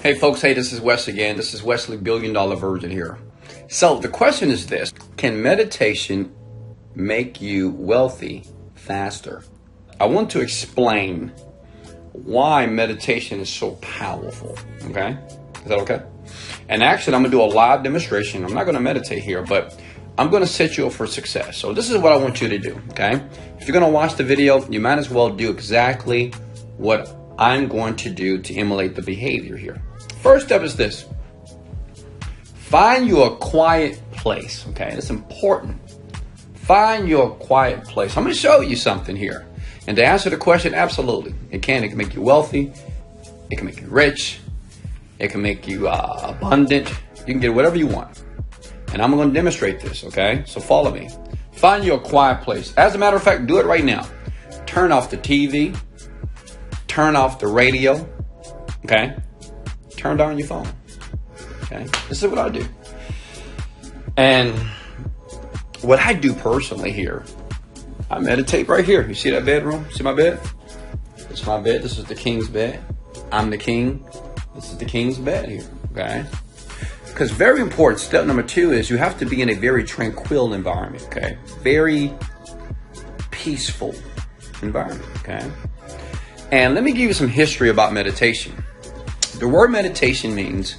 Hey folks, hey, this is Wes again. This is Wesley, $1 Billion Virgin here. So the question is this: can meditation make you wealthy faster? I want to explain why meditation is so powerful. Okay? Is that okay? And actually, I'm going to do a live demonstration. I'm not going to meditate here, but I'm going to set you up for success. So this is what I want you to do. Okay? If you're going to watch the video, you might as well do exactly what I'm going to do to emulate the behavior here. First step is this: find you a quiet place. Okay, it's important. Find your quiet place. I'm going to show you something here. And to answer the question, absolutely. It can make you wealthy. It can make you rich. It can make you abundant. You can get whatever you want. And I'm going to demonstrate this, okay? So follow me. Find you a quiet place. As a matter of fact, do it right now. Turn off the TV. Turn off the radio. Okay? Turn down your phone. Okay? This is what I do. And what I do personally here, I meditate right here. You see that bedroom? See my bed? This is my bed. This is the king's bed. I'm the king. This is the king's bed here. Okay? Because very important, step number 2 is you have to be in a very tranquil environment. Okay? Very peaceful environment. Okay? And let me give you some history about meditation. The word meditation means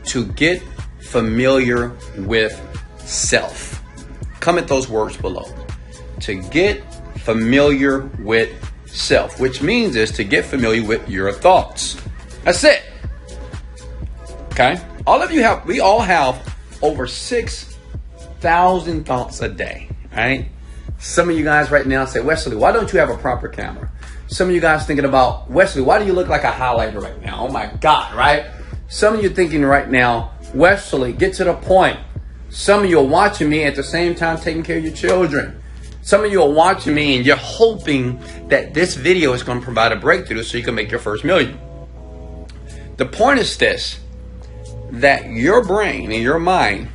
to get familiar with self. Comment those words below. To get familiar with self, which means is to get familiar with your thoughts. That's it. Okay? We all have over 6,000 thoughts a day, right? Some of you guys right now say, Wesley, why don't you have a proper camera? Some of you guys thinking about, Wesley, why do you look like a highlighter right now? Oh my God, right? Some of you thinking right now, Wesley, get to the point. Some of you are watching me at the same time taking care of your children. Some of you are watching me and you're hoping that this video is going to provide a breakthrough so you can make your first million. The point is this, that your brain and your mind,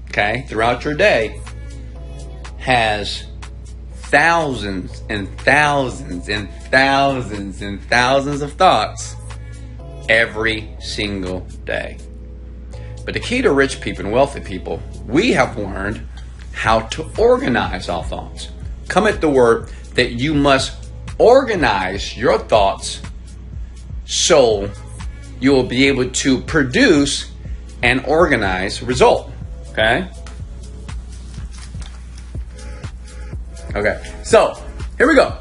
okay, throughout your day has thousands and thousands and thousands and thousands of thoughts every single day. But the key to rich people and wealthy people, we have learned how to organize our thoughts. Comment the word that you must organize your thoughts so you will be able to produce an organized result. Okay? Okay, so here we go.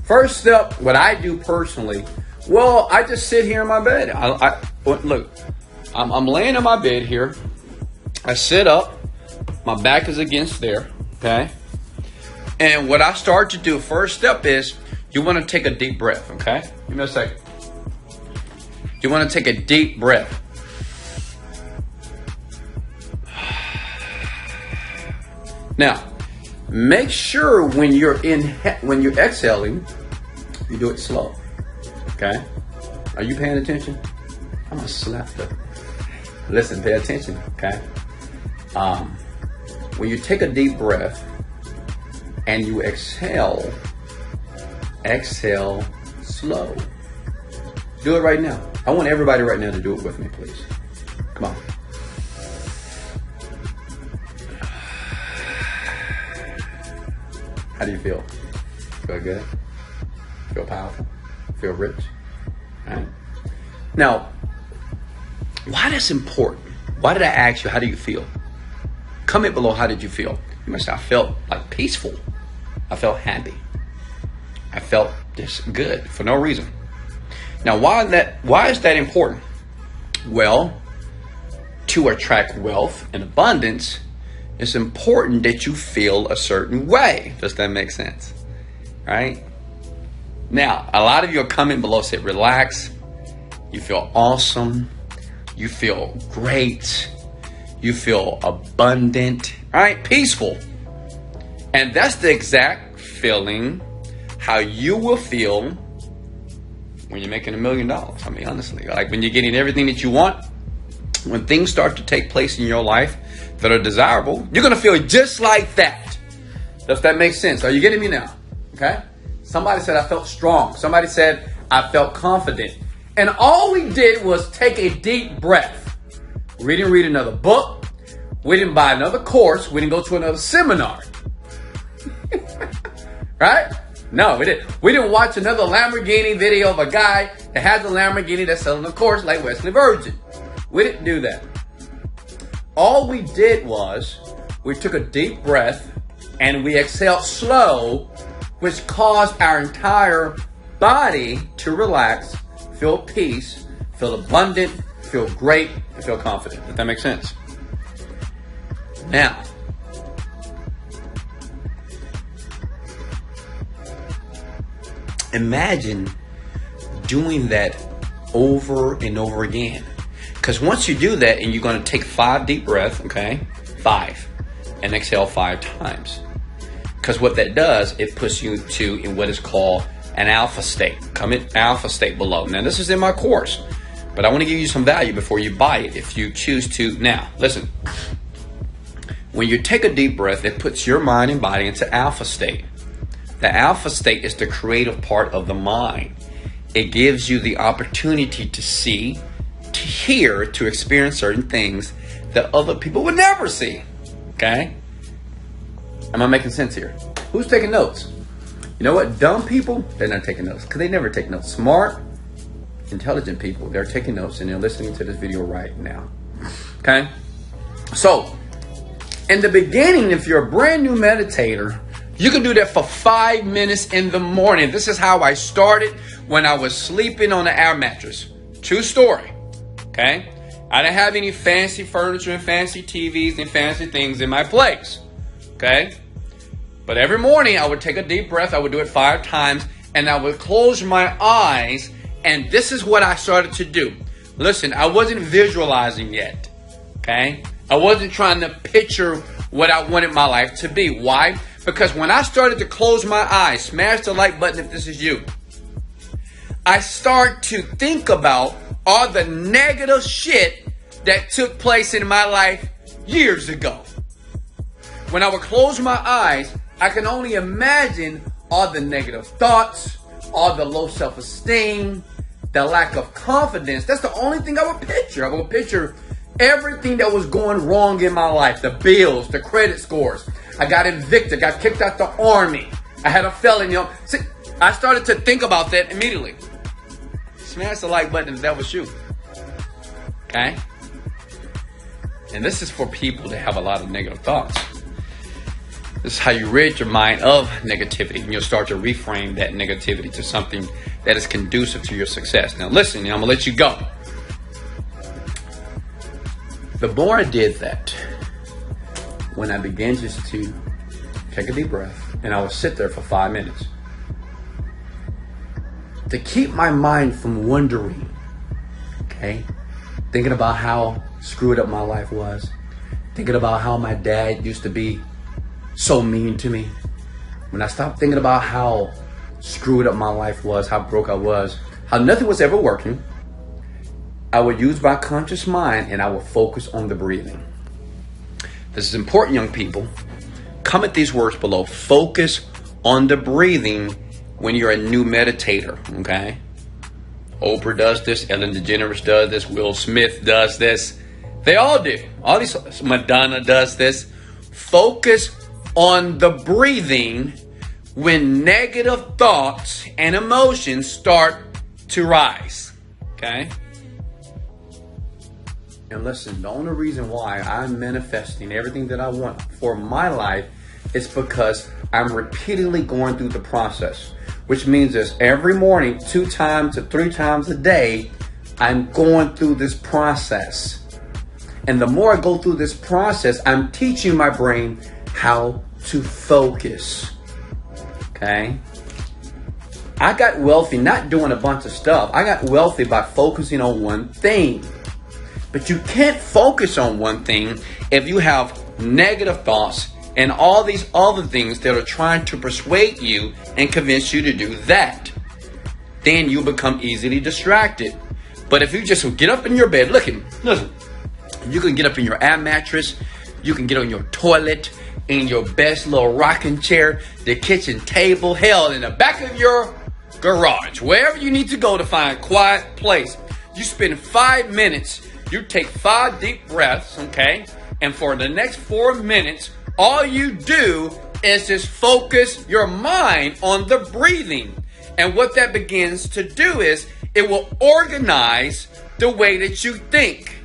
First step, what I do personally, well, I just sit here in my bed. Look, I'm laying in my bed here. I sit up. My back is against there, okay? And what I start to do, first step is you want to take a deep breath, okay? Give me a second. You want to take a deep breath. Now, make sure when you're exhaling, you do it slow. Okay? Are you paying attention? I'm gonna slap the. Listen, pay attention. Okay? When you take a deep breath and you exhale slow. Do it right now. I want everybody right now to do it with me, please. Come on. How do you feel? Feel good? Feel powerful? Feel rich? All right. Now, why that's important? Why did I ask you, how do you feel? Comment below, how did you feel? You must say, I felt like peaceful. I felt happy. I felt just good for no reason. Now, why is that important? Well, to attract wealth and abundance, it's important that you feel a certain way. Does that make sense? Right? Now, a lot of you are coming below, say, relax. You feel awesome. You feel great. You feel abundant, right? Peaceful. And that's the exact feeling how you will feel when you're making $1 million. I mean, honestly, like when you're getting everything that you want, when things start to take place in your life that are desirable, you're going to feel just like that. Does that make sense? Are you getting me now? Okay? Somebody said I felt strong. Somebody said I felt confident. And all we did was take a deep breath. We didn't read another book. We didn't buy another course. We didn't go to another seminar. Right? No, we didn't. We didn't watch another Lamborghini video of a guy that has a Lamborghini that's selling a course like Wesley Virgin. We didn't do that. All we did was we took a deep breath and we exhaled slow, which caused our entire body to relax, feel peace, feel abundant, feel great, and feel confident. If that makes sense. Now, imagine doing that over and over again. Because once you do that, and you're going to take 5 deep breaths, okay? 5. And exhale 5 times. Because what that does, it puts you in what is called an alpha state. Come in alpha state below. Now, this is in my course. But I want to give you some value before you buy it if you choose to. Now, listen. When you take a deep breath, it puts your mind and body into alpha state. The alpha state is the creative part of the mind. It gives you the opportunity to see, to hear, to experience certain things that other people would never see. Okay? Am I making sense here? Who's taking notes? You know what? Dumb people, they're not taking notes because they never take notes. Smart, intelligent people, they're taking notes and they're listening to this video right now. Okay? So, in the beginning, if you're a brand new meditator, you can do that for 5 minutes in the morning. This is how I started when I was sleeping on an air mattress. True story. Okay? I didn't have any fancy furniture and fancy TVs and fancy things in my place. Okay? But every morning I would take a deep breath. I would do it 5 times and I would close my eyes. And this is what I started to do. Listen, I wasn't visualizing yet. Okay? I wasn't trying to picture what I wanted my life to be. Why? Because when I started to close my eyes, smash the like button if this is you, I start to think about all the negative shit that took place in my life years ago. When I would close my eyes, I can only imagine all the negative thoughts, all the low self-esteem, the lack of confidence. That's the only thing I would picture. I would picture everything that was going wrong in my life. The bills, the credit scores. I got evicted, got kicked out the army. I had a felony. See, I started to think about that immediately. Smash the like button if that was you. Okay? And this is for people that have a lot of negative thoughts. This is how you rid your mind of negativity. And you'll start to reframe that negativity to something that is conducive to your success. Now listen, I'm going to let you go. The more I did that, when I began just to take a deep breath, and I would sit there for 5 minutes to keep my mind from wondering, okay? Thinking about how screwed up my life was, thinking about how my dad used to be so mean to me. When I stopped thinking about how screwed up my life was, how broke I was, how nothing was ever working, I would use my conscious mind and I would focus on the breathing. This is important, young people. Comment these words below. Focus on the breathing when you're a new meditator, okay? Oprah does this. Ellen DeGeneres does this. Will Smith does this. They all do. All these. Madonna does this. Focus on the breathing when negative thoughts and emotions start to rise, okay? And listen, the only reason why I'm manifesting everything that I want for my life is because I'm repeatedly going through the process, which means this every morning, 2 times to 3 times a day, I'm going through this process. And the more I go through this process, I'm teaching my brain how to focus. Okay? I got wealthy not doing a bunch of stuff. I got wealthy by focusing on one thing. But you can't focus on one thing if you have negative thoughts and all these other things that are trying to persuade you and convince you to do that. Then you become easily distracted. But if you just get up in your bed, listen, you can get up in your air mattress, you can get on your toilet, in your best little rocking chair, the kitchen table, hell, in the back of your garage, wherever you need to go to find a quiet place. You spend 5 minutes, you take 5 deep breaths, okay? And for the next 4 minutes, all you do is just focus your mind on the breathing. And what that begins to do is it will organize the way that you think,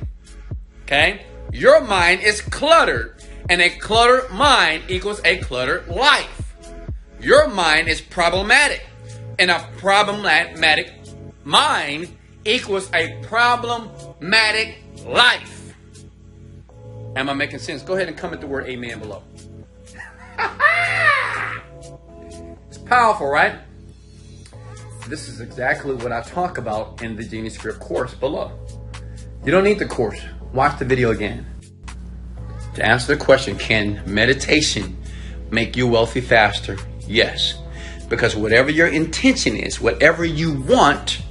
okay? Your mind is cluttered, and a cluttered mind equals a cluttered life. Your mind is problematic, and a problematic mind equals a problematic life. Am I making sense? Go ahead and comment the word amen below. It's powerful, right? This is exactly what I talk about in the Genius Script course below. You don't need the course. Watch the video again. To answer the question, can meditation make you wealthy faster? Yes. Because whatever your intention is, whatever you want,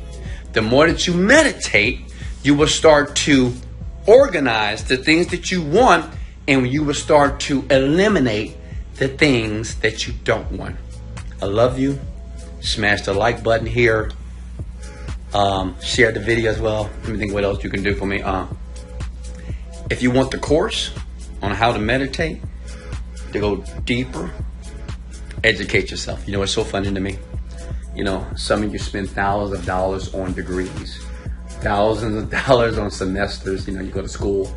the more that you meditate, you will start to organize the things that you want, and you will start to eliminate the things that you don't want. I love you. Smash the like button here. Share the video as well. Let me think what else you can do for me. If you want the course on how to meditate, to go deeper, educate yourself. You know what's so funny to me? You know, some of you spend thousands of dollars on degrees, thousands of dollars on semesters. You know, you go to school,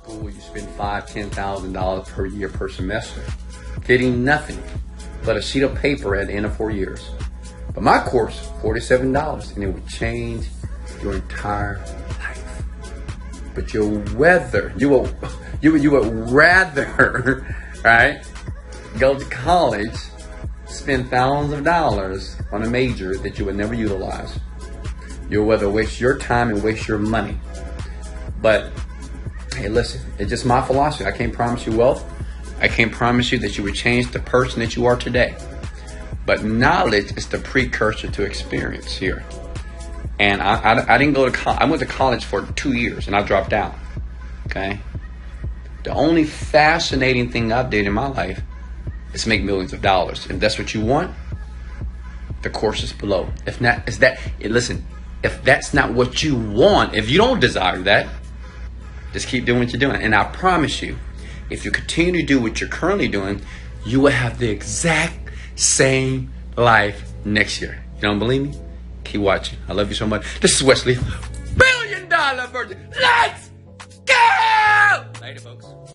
you spend $5,000-$10,000 per year per semester, getting nothing but a sheet of paper at the end of 4 years. But my course, $47, and it will change your entire life. But you would rather, right, go to college, spend thousands of dollars on a major that you would never utilize. You'll rather waste your time and waste your money. But hey, listen, it's just my philosophy. I can't promise you wealth. I can't promise you that you would change the person that you are today. But knowledge is the precursor to experience here. And I didn't go to college. I went to college for 2 years and I dropped out. Okay? The only fascinating thing I did in my life is make millions of dollars. If that's what you want, the course is below. If not, listen, if that's not what you want, if you don't desire that, just keep doing what you're doing. And I promise you, if you continue to do what you're currently doing, you will have the exact same life next year. You don't believe me? Keep watching. I love you so much. This is Wesley, $1 billion virgin. Let's go! Later, folks.